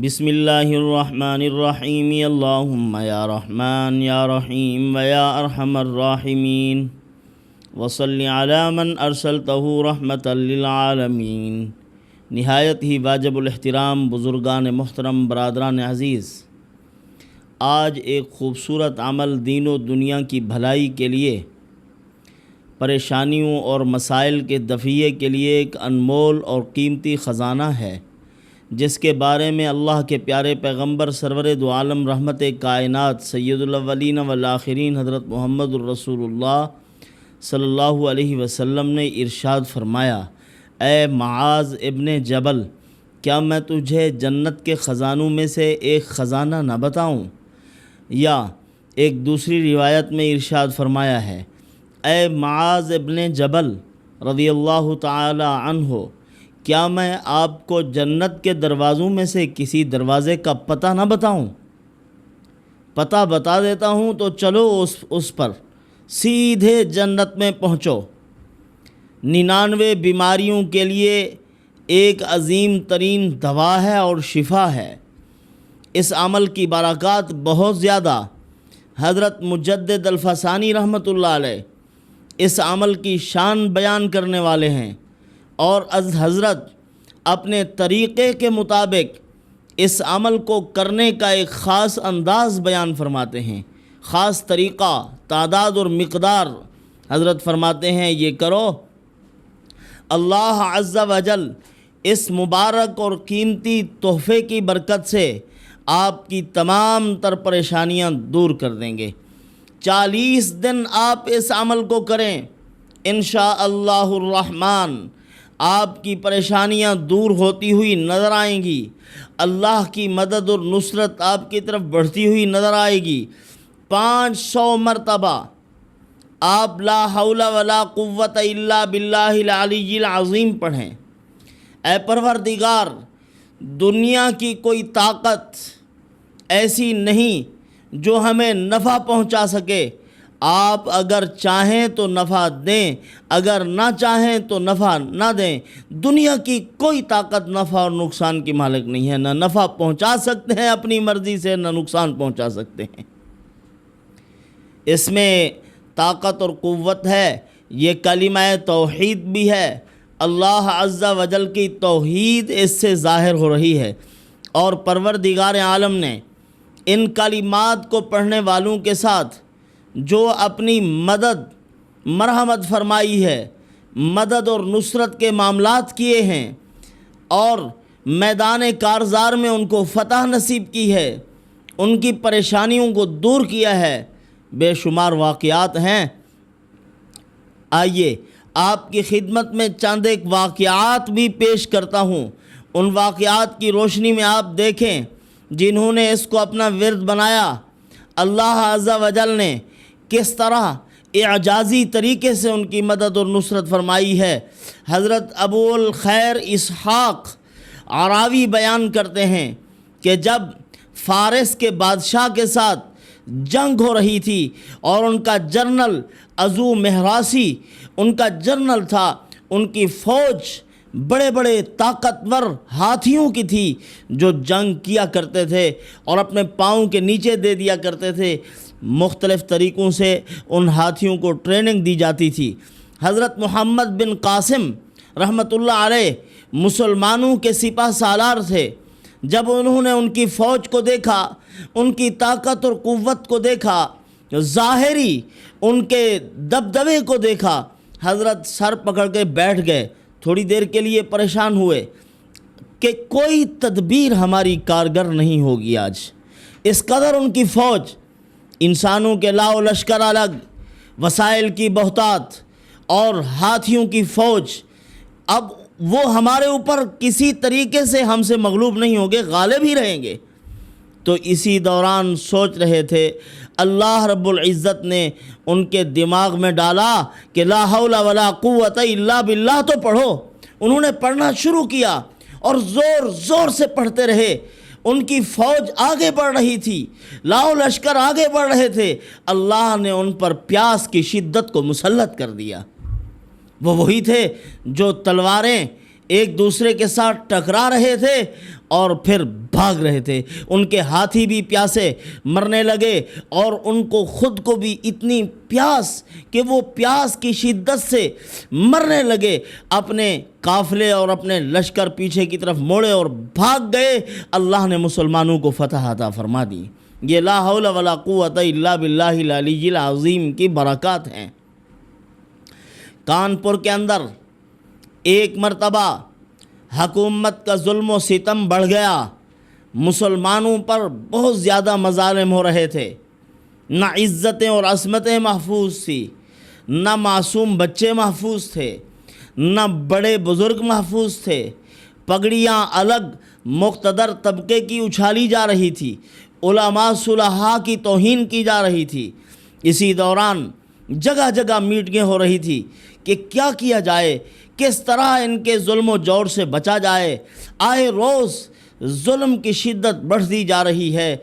بسم اللہ الرحمن الرحیم اللہم یا رحمن یا رحیم ویا ارحم الراحمین وصلی علی من ارسلتہ رحمتا للعالمین۔ نہایت ہی واجب الاحترام بزرگان محترم، برادران عزیز، آج ایک خوبصورت عمل دین و دنیا کی بھلائی کے لیے، پریشانیوں اور مسائل کے دفعے کے لیے ایک انمول اور قیمتی خزانہ ہے، جس کے بارے میں اللہ کے پیارے پیغمبر سرور دو عالم رحمت کائنات سید الاولین والآخرین حضرت محمد الرسول اللہ صلی اللہ علیہ وسلم نے ارشاد فرمایا: اے معاذ ابن جبل، کیا میں تجھے جنت کے خزانوں میں سے ایک خزانہ نہ بتاؤں؟ یا ایک دوسری روایت میں ارشاد فرمایا ہے: اے معاذ ابن جبل رضی اللہ تعالی عنہ، کیا میں آپ کو جنت کے دروازوں میں سے کسی دروازے کا پتہ نہ بتاؤں؟ پتہ بتا دیتا ہوں تو چلو اس پر سیدھے جنت میں پہنچو۔ 99 بیماریوں کے لیے ایک عظیم ترین دوا ہے اور شفا ہے۔ اس عمل کی برکات بہت زیادہ۔ حضرت مجدد الفسانی رحمۃ اللہ علیہ اس عمل کی شان بیان کرنے والے ہیں، اور حضرت اپنے طریقے کے مطابق اس عمل کو کرنے کا ایک خاص انداز بیان فرماتے ہیں، خاص طریقہ، تعداد اور مقدار۔ حضرت فرماتے ہیں یہ کرو، اللہ عز و جل اس مبارک اور قیمتی تحفے کی برکت سے آپ کی تمام تر پریشانیاں دور کر دیں گے۔ 40 دن آپ اس عمل کو کریں، انشاءاللہ الرحمن آپ کی پریشانیاں دور ہوتی ہوئی نظر آئیں گی، اللہ کی مدد اور نصرت آپ کی طرف بڑھتی ہوئی نظر آئے گی۔ 500 مرتبہ آپ لا حول ولا قوت الا باللہ العلی العظیم پڑھیں۔ اے پروردگار، دنیا کی کوئی طاقت ایسی نہیں جو ہمیں نفع پہنچا سکے۔ آپ اگر چاہیں تو نفع دیں، اگر نہ چاہیں تو نفع نہ دیں۔ دنیا کی کوئی طاقت نفع اور نقصان کی مالک نہیں ہے، نہ نفع پہنچا سکتے ہیں اپنی مرضی سے، نہ نقصان پہنچا سکتے ہیں۔ اس میں طاقت اور قوت ہے، یہ کلمہ توحید بھی ہے۔ اللہ عز و جل کی توحید اس سے ظاہر ہو رہی ہے، اور پروردگار عالم نے ان کلمات کو پڑھنے والوں کے ساتھ جو اپنی مدد مرحمت فرمائی ہے، مدد اور نصرت کے معاملات کیے ہیں، اور میدان کارزار میں ان کو فتح نصیب کی ہے، ان کی پریشانیوں کو دور کیا ہے، بے شمار واقعات ہیں۔ آئیے آپ کی خدمت میں چند ایک واقعات بھی پیش کرتا ہوں۔ ان واقعات کی روشنی میں آپ دیکھیں جنہوں نے اس کو اپنا ورد بنایا، اللہ عز و جل نے کس طرح اعجازی طریقے سے ان کی مدد اور نصرت فرمائی ہے۔ حضرت ابو الخیر اسحاق عراوی بیان کرتے ہیں کہ جب فارس کے بادشاہ کے ساتھ جنگ ہو رہی تھی، اور ان کا جنرل ازو مہراسی ان کا جنرل تھا، ان کی فوج بڑے بڑے طاقتور ہاتھیوں کی تھی جو جنگ کیا کرتے تھے اور اپنے پاؤں کے نیچے دے دیا کرتے تھے۔ مختلف طریقوں سے ان ہاتھیوں کو ٹریننگ دی جاتی تھی۔ حضرت محمد بن قاسم رحمۃ اللہ علیہ مسلمانوں کے سپہ سالار تھے۔ جب انہوں نے ان کی فوج کو دیکھا، ان کی طاقت اور قوت کو دیکھا، ظاہری ان کے دبدبے کو دیکھا، حضرت سر پکڑ کے بیٹھ گئے، تھوڑی دیر کے لیے پریشان ہوئے کہ کوئی تدبیر ہماری کارگر نہیں ہوگی آج۔ اس قدر ان کی فوج، انسانوں کے لاؤ لشکر الگ، وسائل کی بہتات اور ہاتھیوں کی فوج، اب وہ ہمارے اوپر کسی طریقے سے ہم سے مغلوب نہیں ہوں گے، غالب ہی رہیں گے۔ تو اسی دوران سوچ رہے تھے، اللہ رب العزت نے ان کے دماغ میں ڈالا کہ لا حول ولا قوت الا باللہ تو پڑھو۔ انہوں نے پڑھنا شروع کیا اور زور زور سے پڑھتے رہے۔ ان کی فوج آگے بڑھ رہی تھی، لاؤ لشکر آگے بڑھ رہے تھے، اللہ نے ان پر پیاس کی شدت کو مسلط کر دیا۔ وہ وہی تھے جو تلواریں ایک دوسرے کے ساتھ ٹکرا رہے تھے اور پھر بھاگ رہے تھے۔ ان کے ہاتھی بھی پیاسے مرنے لگے اور ان کو خود کو بھی اتنی پیاس کہ وہ پیاس کی شدت سے مرنے لگے۔ اپنے قافلے اور اپنے لشکر پیچھے کی طرف موڑے اور بھاگ گئے۔ اللہ نے مسلمانوں کو فتح عطا فرما دی۔ یہ لا حول ولا قوت الا باللہ العلی العظیم کی برکات ہیں۔ کانپور کے اندر ایک مرتبہ حکومت کا ظلم و ستم بڑھ گیا، مسلمانوں پر بہت زیادہ مظالم ہو رہے تھے، نہ عزتیں اور عصمتیں محفوظ تھی، نہ معصوم بچے محفوظ تھے، نہ بڑے بزرگ محفوظ تھے، پگڑیاں الگ مقتدر طبقے کی اچھالی جا رہی تھی، علماء صلحاء کی توہین کی جا رہی تھی۔ اسی دوران جگہ جگہ میٹنگیں ہو رہی تھی کہ کیا کیا جائے، کس طرح ان کے ظلم و جور سے بچا جائے۔ آئے روز ظلم کی شدت بڑھتی جا رہی ہے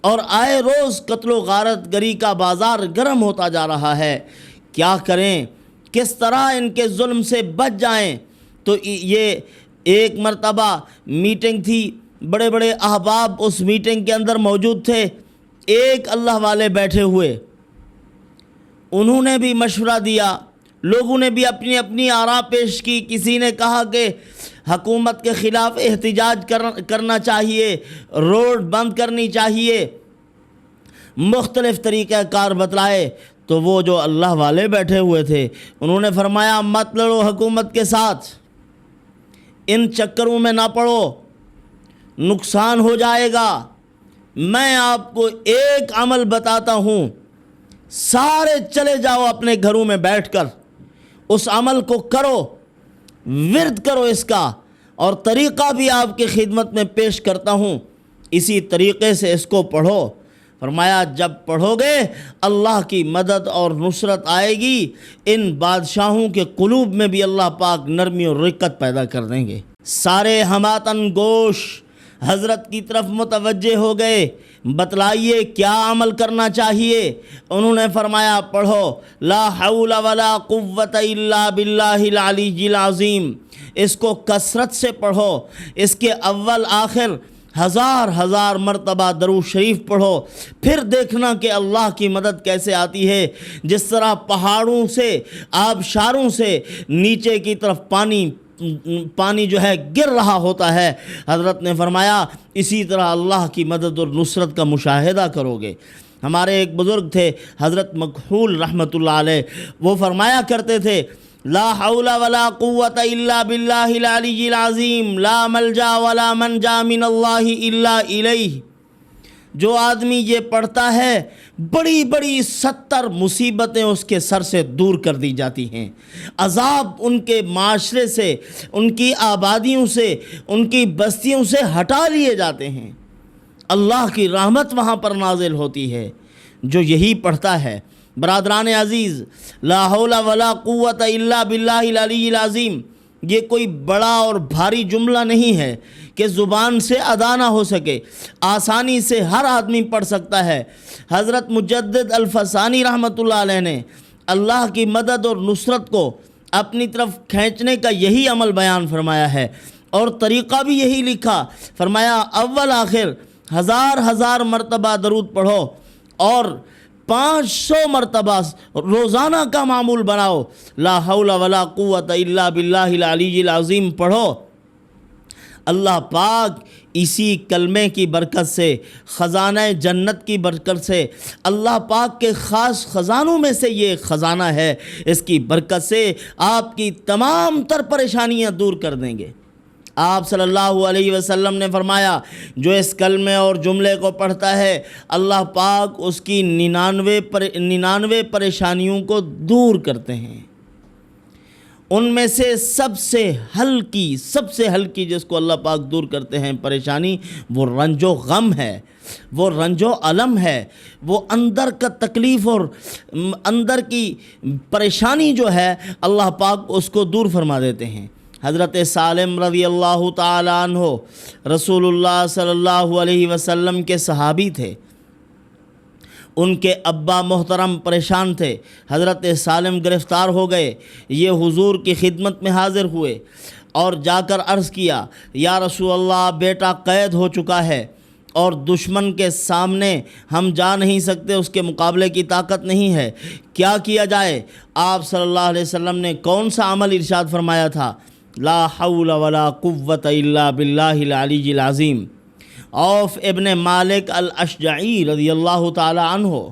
اور آئے روز قتل و غارت گری کا بازار گرم ہوتا جا رہا ہے۔ کیا کریں، کس طرح ان کے ظلم سے بچ جائیں؟ تو یہ ایک مرتبہ میٹنگ تھی، بڑے بڑے احباب اس میٹنگ کے اندر موجود تھے۔ ایک اللہ والے بیٹھے ہوئے، انہوں نے بھی مشورہ دیا، لوگوں نے بھی اپنی اپنی آراء پیش کی۔ کسی نے کہا کہ حکومت کے خلاف احتجاج کرنا چاہیے، روڈ بند کرنی چاہیے، مختلف طریقہ کار بتلائے۔ تو وہ جو اللہ والے بیٹھے ہوئے تھے انہوں نے فرمایا مت لڑو حکومت کے ساتھ، ان چکروں میں نہ پڑو، نقصان ہو جائے گا۔ میں آپ کو ایک عمل بتاتا ہوں، سارے چلے جاؤ اپنے گھروں میں بیٹھ کر اس عمل کو کرو، ورد کرو اس کا، اور طریقہ بھی آپ کی خدمت میں پیش کرتا ہوں، اسی طریقے سے اس کو پڑھو۔ فرمایا جب پڑھو گے اللہ کی مدد اور نصرت آئے گی، ان بادشاہوں کے قلوب میں بھی اللہ پاک نرمی اور رقت پیدا کر دیں گے۔ سارے ہماتن گوش حضرت کی طرف متوجہ ہو گئے، بتلائیے کیا عمل کرنا چاہیے؟ انہوں نے فرمایا پڑھو لا حول ولا قوت الا باللہ العلی العظیم، اس کو کثرت سے پڑھو، اس کے اول آخر ہزار مرتبہ درود شریف پڑھو، پھر دیکھنا کہ اللہ کی مدد کیسے آتی ہے۔ جس طرح پہاڑوں سے، آبشاروں سے نیچے کی طرف پانی جو ہے گر رہا ہوتا ہے، حضرت نے فرمایا اسی طرح اللہ کی مدد اور نصرت کا مشاہدہ کرو گے۔ ہمارے ایک بزرگ تھے حضرت مکحول رحمۃ اللہ علیہ، وہ فرمایا کرتے تھے لا حول ولا قوت الا باللہ العلی العظیم، لا ملجا ولا منجا من اللہ الا الیہ۔ جو آدمی یہ پڑھتا ہے بڑی بڑی 70 مصیبتیں اس کے سر سے دور کر دی جاتی ہیں، عذاب ان کے معاشرے سے، ان کی آبادیوں سے، ان کی بستیوں سے ہٹا لیے جاتے ہیں، اللہ کی رحمت وہاں پر نازل ہوتی ہے جو یہی پڑھتا ہے۔ برادران عزیز، لا حول ولا قوت الا باللہ العلی العظیم یہ کوئی بڑا اور بھاری جملہ نہیں ہے کہ زبان سے ادا نہ ہو سکے، آسانی سے ہر آدمی پڑھ سکتا ہے۔ حضرت مجدد الفسانی رحمۃ اللہ علیہ نے اللہ کی مدد اور نصرت کو اپنی طرف کھینچنے کا یہی عمل بیان فرمایا ہے اور طریقہ بھی یہی لکھا۔ فرمایا اول آخر ہزار مرتبہ درود پڑھو اور 500 مرتبہ روزانہ کا معمول بناؤ، لا حول ولا قوت الا باللہ العلی العظیم پڑھو۔ اللہ پاک اسی کلمے کی برکت سے، خزانہ جنت کی برکت سے، اللہ پاک کے خاص خزانوں میں سے یہ خزانہ ہے، اس کی برکت سے آپ کی تمام تر پریشانیاں دور کر دیں گے۔ آپ صلی اللہ علیہ وسلم نے فرمایا جو اس کلمے اور جملے کو پڑھتا ہے اللہ پاک اس کی 99 پریشانیوں کو دور کرتے ہیں۔ ان میں سے سب سے ہلکی جس کو اللہ پاک دور کرتے ہیں پریشانی، وہ رنج و غم ہے، وہ رنج و علم ہے، وہ اندر کا تکلیف اور اندر کی پریشانی جو ہے اللہ پاک اس کو دور فرما دیتے ہیں۔ حضرت سالم رضی اللہ تعالی عنہ رسول اللہ صلی اللہ علیہ وسلم کے صحابی تھے، ان کے ابا محترم پریشان تھے، حضرت سالم گرفتار ہو گئے، یہ حضور کی خدمت میں حاضر ہوئے اور جا کر عرض کیا یا رسول اللہ بیٹا قید ہو چکا ہے اور دشمن کے سامنے ہم جا نہیں سکتے، اس کے مقابلے کی طاقت نہیں ہے، کیا کیا جائے؟ آپ صلی اللہ علیہ وسلم نے کون سا عمل ارشاد فرمایا تھا؟ لا حول ولا قوت الا باللہ العلی العظیم۔ عوف ابن مالک الاشجعی رضی اللہ تعالی عنہ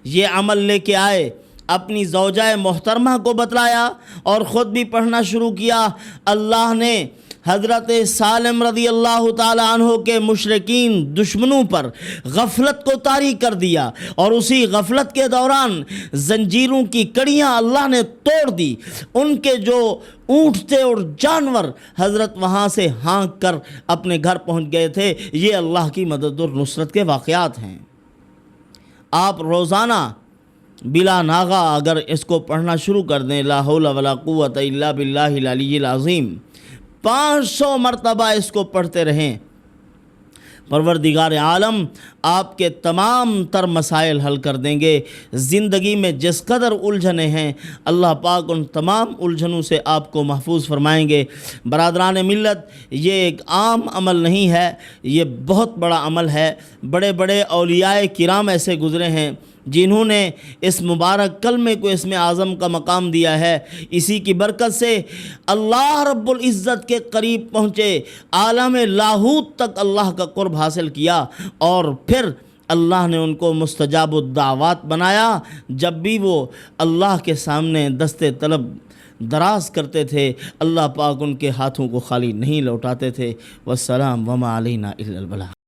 یہ عمل لے کے آئے، اپنی زوجہ محترمہ کو بتلایا اور خود بھی پڑھنا شروع کیا۔ اللہ نے حضرت سالم رضی اللہ تعالی عنہ کے مشرکین دشمنوں پر غفلت کو طاری کر دیا، اور اسی غفلت کے دوران زنجیروں کی کڑیاں اللہ نے توڑ دی۔ ان کے جو اونٹ تھے اور جانور حضرت وہاں سے ہانک کر اپنے گھر پہنچ گئے تھے۔ یہ اللہ کی مدد اور نصرت کے واقعات ہیں۔ آپ روزانہ بلا ناغہ اگر اس کو پڑھنا شروع کر دیں، لا حول ولا قوت الا باللہ العلی العظیم، 500 مرتبہ اس کو پڑھتے رہیں، پروردگار عالم آپ کے تمام تر مسائل حل کر دیں گے۔ زندگی میں جس قدر الجھنیں ہیں اللہ پاک ان تمام الجھنوں سے آپ کو محفوظ فرمائیں گے۔ برادران ملت، یہ ایک عام عمل نہیں ہے، یہ بہت بڑا عمل ہے۔ بڑے بڑے اولیاء کرام ایسے گزرے ہیں جنہوں نے اس مبارک کلمے کو اسم اعظم کا مقام دیا ہے۔ اسی کی برکت سے اللہ رب العزت کے قریب پہنچے، عالم لاہوت تک اللہ کا قرب حاصل کیا، اور پھر اللہ نے ان کو مستجاب الدعوات بنایا۔ جب بھی وہ اللہ کے سامنے دست طلب دراز کرتے تھے، اللہ پاک ان کے ہاتھوں کو خالی نہیں لوٹاتے تھے۔ والسلام وما علینا الا البلاغ۔